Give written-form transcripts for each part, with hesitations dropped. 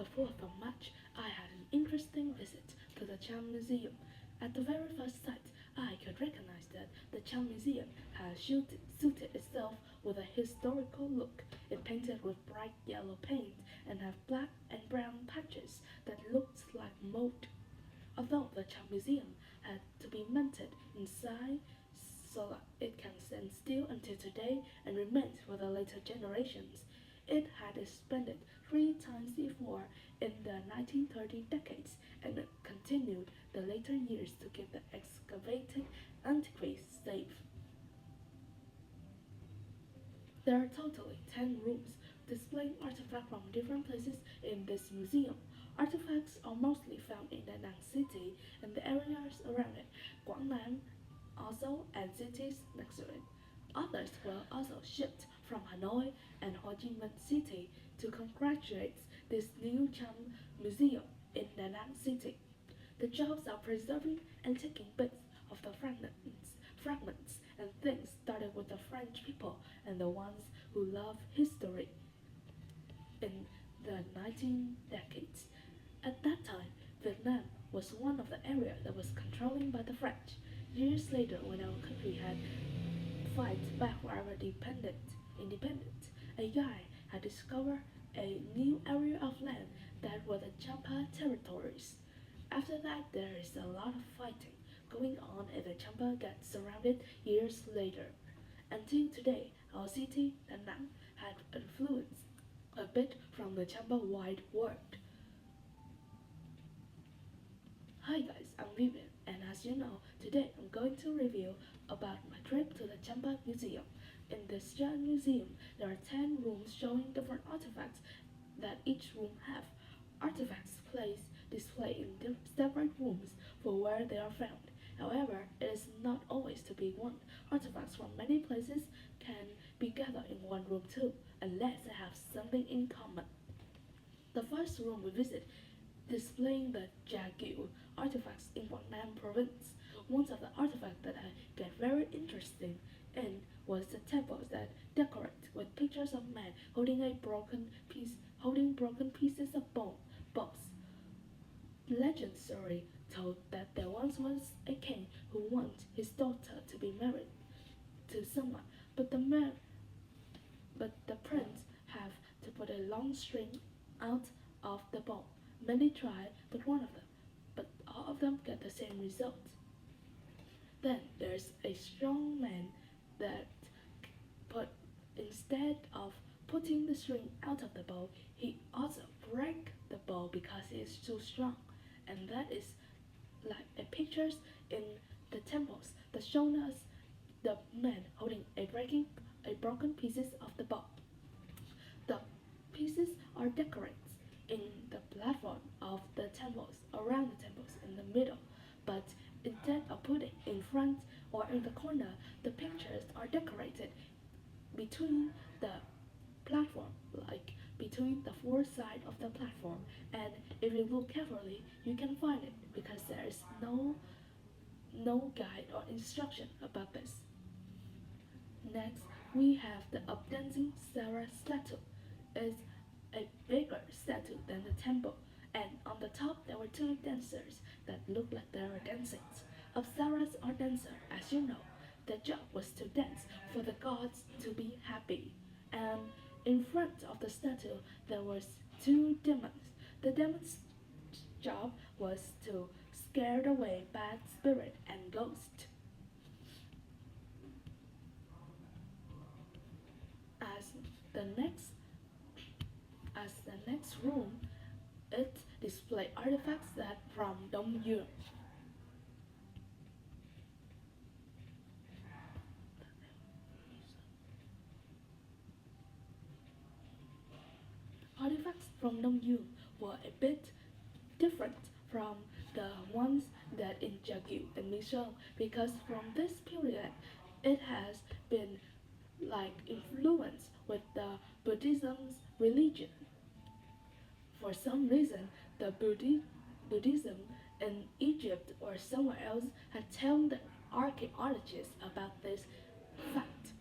the 4th of March, I had an interesting visit to the Cham Museum. At the very first sight, I could recognize that the Cham Museum had suited itself with a historical look. It painted with bright yellow paint and had black and brown patches that looked like mold. Although the Cham Museum had to be maintained inside so that it can stand still until today and remains for the later generations, it had expanded 3 times before in the 1930 decades and it continued the later years to keep the excavated antiquities safe. There are totally 10 rooms displaying artifacts from different places in this museum. Artifacts are mostly found in Da Nang City and the areas around it, Guangnan also and cities next to it. Others were also shipped from Hanoi and Ho Chi Minh City to congratulate this new Cham Museum in Da Nang City. The jobs are preserving and taking bits of the fragments and things started with the French people and the ones who love history in the 19th decades. At that time, Vietnam was one of the areas that was controlled by the French. Years later, when our country had fight back for our independence, a guy had discovered a new area of land that were the Champa territories. After that, there is a lot of fighting going on and the Champa got surrounded years later. Until today, our city, Da Nang, had influenced a bit from the Champa wide world. Hi guys, I'm Vivian, and as you know, today I'm going to review about my trip to the Champa Museum. In this giant museum, there are 10 rooms showing different artifacts that each room have. Artifacts placed display in separate rooms for where they are found. However, it is not always to be one. Artifacts from many places can be gathered in one room too, unless they have something in common. The first room we visit displaying the Jagyu artifacts in Guangnan province. One of the artifacts that I get very interested in was the temples that decorate with pictures of men holding broken pieces of bones. Legend story told that there once was a king who wanted his daughter to be married to someone, but the prince have to put a long string out of the bow. Many tried, but all of them get the same result. Then there's a strong man that put instead of putting the string out of the bow, he also break the bow because it is too strong, and that is like a pictures in the temples that show us the man holding a broken pieces of the bow. The pieces are decorated in the platform of the temples, around the temples in the middle, but instead of putting in front or in the corner, the pictures are decorated between the platform, like between the four sides of the platform. And if you look carefully, you can find it because there is no guide or instruction about this. Next, we have the updancing Sarah statue. It's a bigger statue than the temple, and on the top there were two dancers that looked like they were dancing. Apsaras are dancers, as you know. Their job was to dance for the gods to be happy. And in front of the statue there was two demons. The demons' job was to scare away bad spirit and ghost. As the next as the next room, it displays artifacts that from Dong Yun. Artifacts from Dong Yun were a bit different from the ones that in Jagyu and Michelle because from this period it has been like influenced with the Buddhism's religion. For some reason, the Buddhism in Egypt or somewhere else had told the archaeologists about this fact.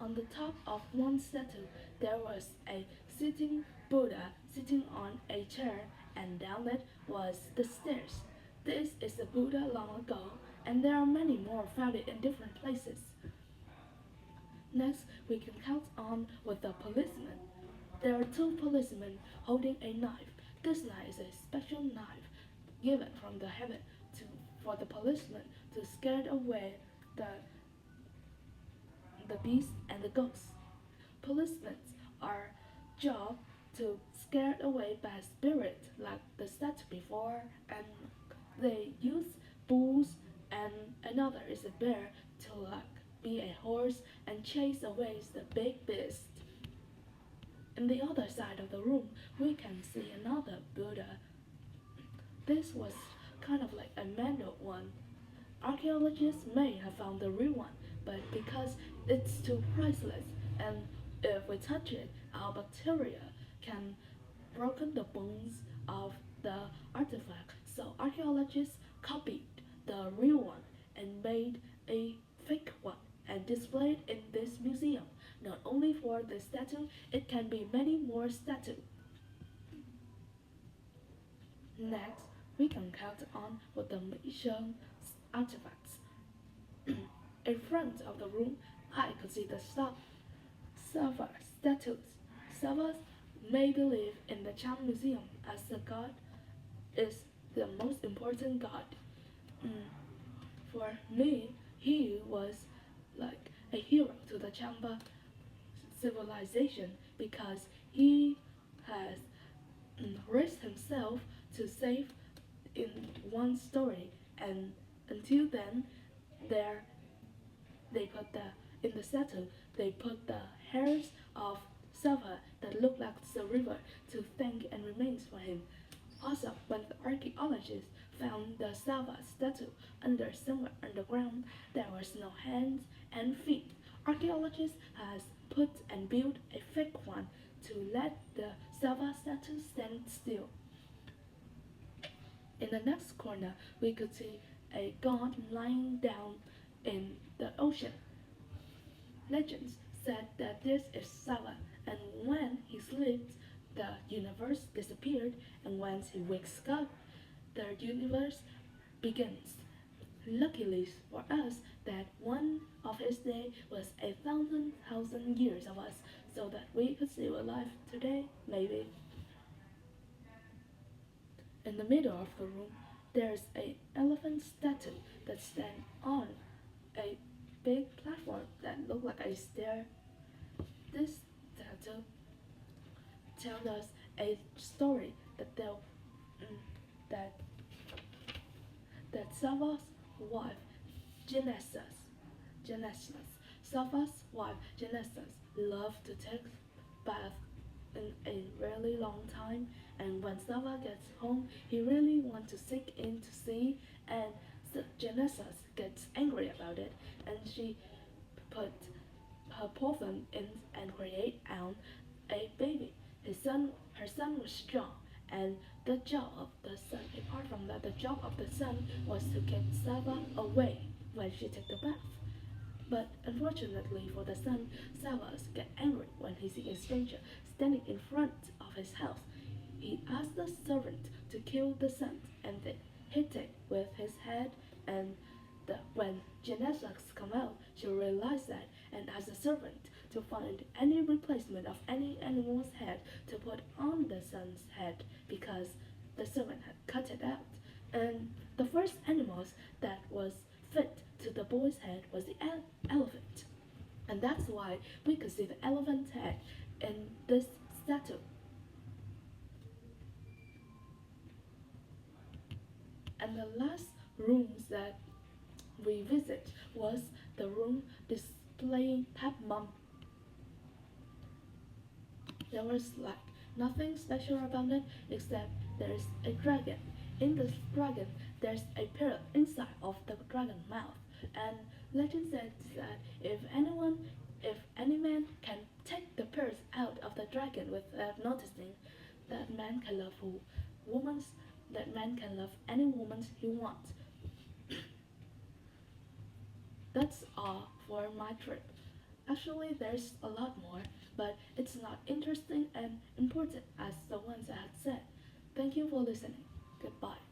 On the top of one statue, there was a sitting Buddha sitting on a chair, and down it was the stairs. This is the Buddha long ago, and there are many more found in different places. Next, we can count on with the policeman. There are two policemen holding a knife. This knife is a special knife given from the heaven to, for the policeman to scare away the, the beasts and the ghosts. Policemen are job to scare away bad spirits like the statue before, and they use bulls, and another is a bear to like be a horse and chase away the big beast. In the other side of the room, we can see another Buddha. This was kind of like a manual one. Archaeologists may have found the real one, but because it's too priceless, and if we touch it, our bacteria can broken the bones of the artifact. So archaeologists copied the real one and made a fake one and displayed in this museum. Not only for the statue, it can be many more statues. Next, we can count on with the Mission artifacts. In front of the room, I could see the Sava statues. Savas may believe in the Cham Museum as the god is the most important god. Mm, For me, he was like a hero to the Chamba civilization because he has risked himself to save in one story, and until then there they put in the statue they put the hairs of Sava that look like the river to thank and remains for him. Also, when the archaeologists found the Sava statue somewhere underground, there was no hands and feet. Archaeologists has put and built a fake one to let the Sava statue stand still. In the next corner, we could see a god lying down in the ocean. Legends said that this is Sava, and when he sleeps, the universe disappeared, and once he wakes up, the universe begins. Luckily for us, that one of his day was 1,000 years of us, so that we could see alive today, maybe. In the middle of the room, there's an elephant statue that stands on a big platform that looked like a stair. This statue tells us a story mm, that that Sava's wife Genesis Sava's wife Genesis loved to take bath in a really long time, and when Sava gets home, he really wants to sink in to see, and Genesis gets angry about it, and she put her perfume in and create out a baby. Her son was strong, and the job of the son, apart from that, the job of the son was to keep Sava away when she took the bath. But unfortunately for the son, Savas gets angry when he sees a stranger standing in front of his house. He asks the servant to kill the son and then hit it with his head, and when Genesis come out, she realized that and asks the servant to find any replacement of any animal's head to put on the son's head because the servant had cut it out. And the first animals that was fit to the boy's head was the elephant. And that's why we could see the elephant's head in this statue. And the last rooms that we visit was the room displaying Tap Mum. There was like nothing special about it except there's a dragon. In this dragon, there's a parrot inside of the dragon mouth. And legend says that if any man can take the parrot out of the dragon without noticing, that man can love woman's, that man can love any woman he wants. That's all for my trip. Actually, there's a lot more, but it's not interesting and important as the ones I had said. Thank you for listening. Goodbye.